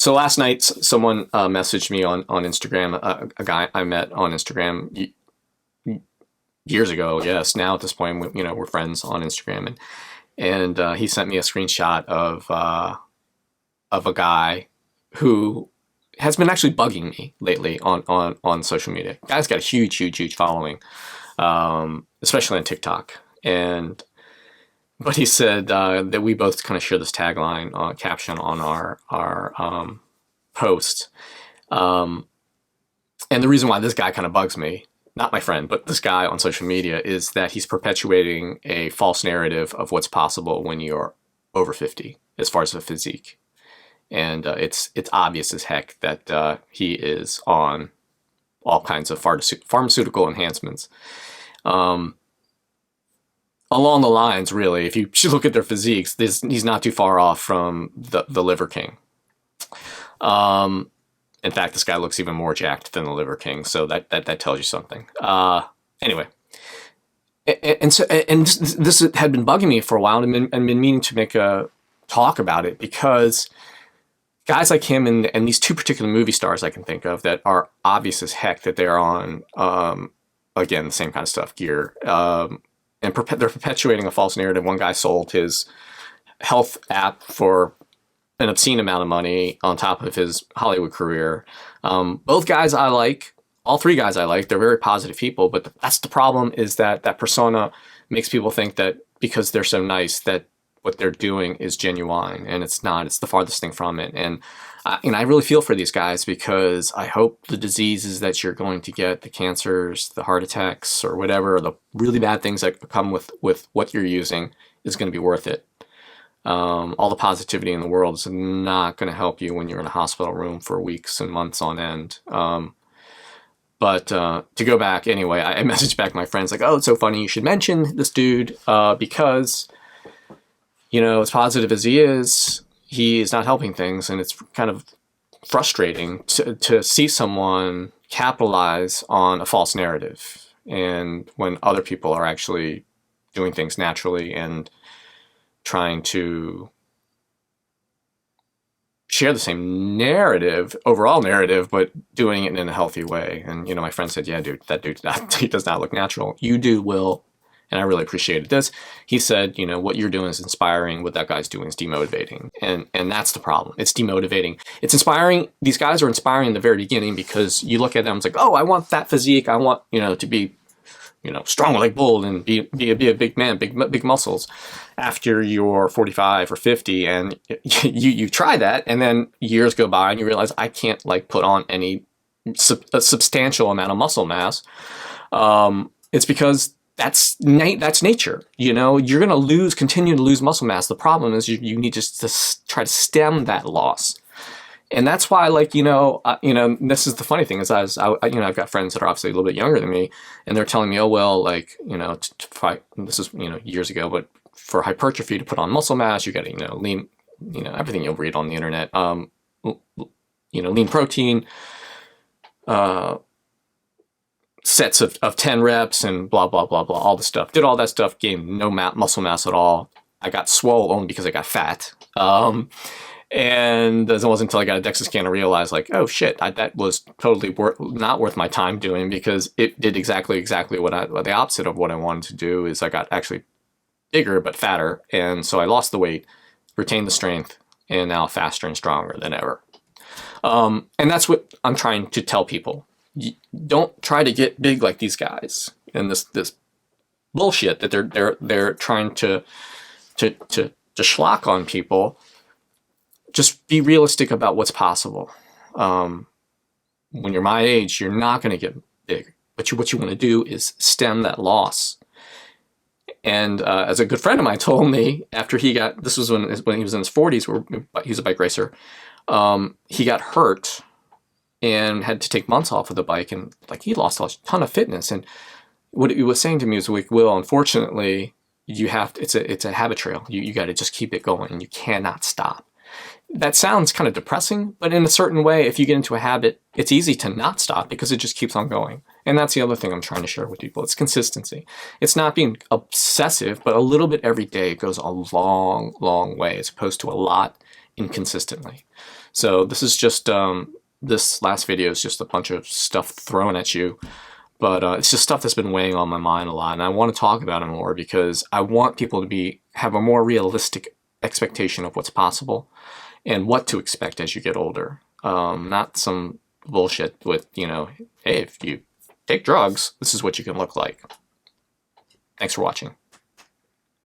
So last night, someone messaged me on Instagram, a guy I met on Instagram years ago. Yes, now at this point, we're friends on Instagram, and he sent me a screenshot of a guy who has been actually bugging me lately on social media. Guy's got a huge following, especially on TikTok, but he said that we both kind of share this tagline caption on our post. And the reason why this guy kind of bugs me, not my friend, but this guy on social media, is that he's perpetuating a false narrative of what's possible when you're over 50 as far as the physique. And it's obvious as heck that he is on all kinds of pharmaceutical enhancements. Along the lines, really, if you look at their physiques, he's not too far off from the Liver King. In fact, this guy looks even more jacked than the Liver King, so that tells you something. Anyway, and this had been bugging me for a while, and been meaning to make a talk about it, because guys like him and these two particular movie stars I can think of that are obvious as heck that they're on, again, the same kind of stuff, gear, and they're perpetuating a false narrative. One guy sold his health app for an obscene amount of money on top of his Hollywood career. Both guys I like, all three guys I like, they're very positive people, but that's the problem, is that persona makes people think that because they're so nice that what they're doing is genuine, and it's not. It's the farthest thing from it. And I really feel for these guys, because I hope the diseases that you're going to get, the cancers, the heart attacks, or whatever, the really bad things that come with what you're using, is going to be worth it. All the positivity in the world is not going to help you when you're in a hospital room for weeks and months on end. But to go back, anyway, I messaged back my friends like, oh, it's so funny you should mention this dude, because, as positive as he is not helping things, and it's kind of frustrating to see someone capitalize on a false narrative, and when other people are actually doing things naturally and trying to share the same overall narrative, but doing it in a healthy way. And, my friend said, yeah, dude, he does not look natural. You do, Will. And I really appreciated this. He said, what you're doing is inspiring. What that guy's doing is demotivating. And that's the problem. It's demotivating. It's inspiring. These guys are inspiring in the very beginning, because you look at them, it's like, oh, I want that physique. I want, to be, strong like bull and be a big man, big muscles. After you're 45 or 50 and you try that, and then years go by and you realize, I can't put on a substantial amount of muscle mass. It's because that's nature. You're going to continue to lose muscle mass. The problem is you need to try to stem that loss. And that's why, this is the funny thing, is I've got friends that are obviously a little bit younger than me, and they're telling me, oh, well, to fight, this is, years ago, but for hypertrophy, to put on muscle mass, you got to, lean, everything you'll read on the internet, lean protein, sets of 10 reps and blah, blah, blah, blah, all the stuff. Did all that stuff, gained no muscle mass at all. I got swole only because I got fat. And it wasn't until I got a DEXA scan to realize, oh shit, that was totally not worth my time doing, because it did exactly what the opposite of what I wanted to do. Is I got actually bigger but fatter, and so I lost the weight, retained the strength, and now faster and stronger than ever. And that's what I'm trying to tell people. Don't try to get big like these guys, and this bullshit that they're trying to schlock on people. Just be realistic about what's possible. When you're my age, you're not going to get big. But what you want to do is stem that loss. And as a good friend of mine told me, after this was when he was in his 40s, he was a bike racer. He got hurt and had to take months off of the bike, and he lost a ton of fitness. And what he was saying to me was, Will, unfortunately, it's a habit trail. You got to just keep it going, and you cannot stop. That sounds kind of depressing, but in a certain way, if you get into a habit, it's easy to not stop, because it just keeps on going. And that's the other thing I'm trying to share with people. It's consistency. It's not being obsessive, but a little bit every day goes a long, long way, as opposed to a lot inconsistently. So this is just this last video is just a bunch of stuff thrown at you, but it's just stuff that's been weighing on my mind a lot, and I want to talk about it more because I want people to have a more realistic expectation of what's possible and what to expect as you get older. Not some bullshit with, you know, hey, if you take drugs, this is what you can look like. Thanks for watching.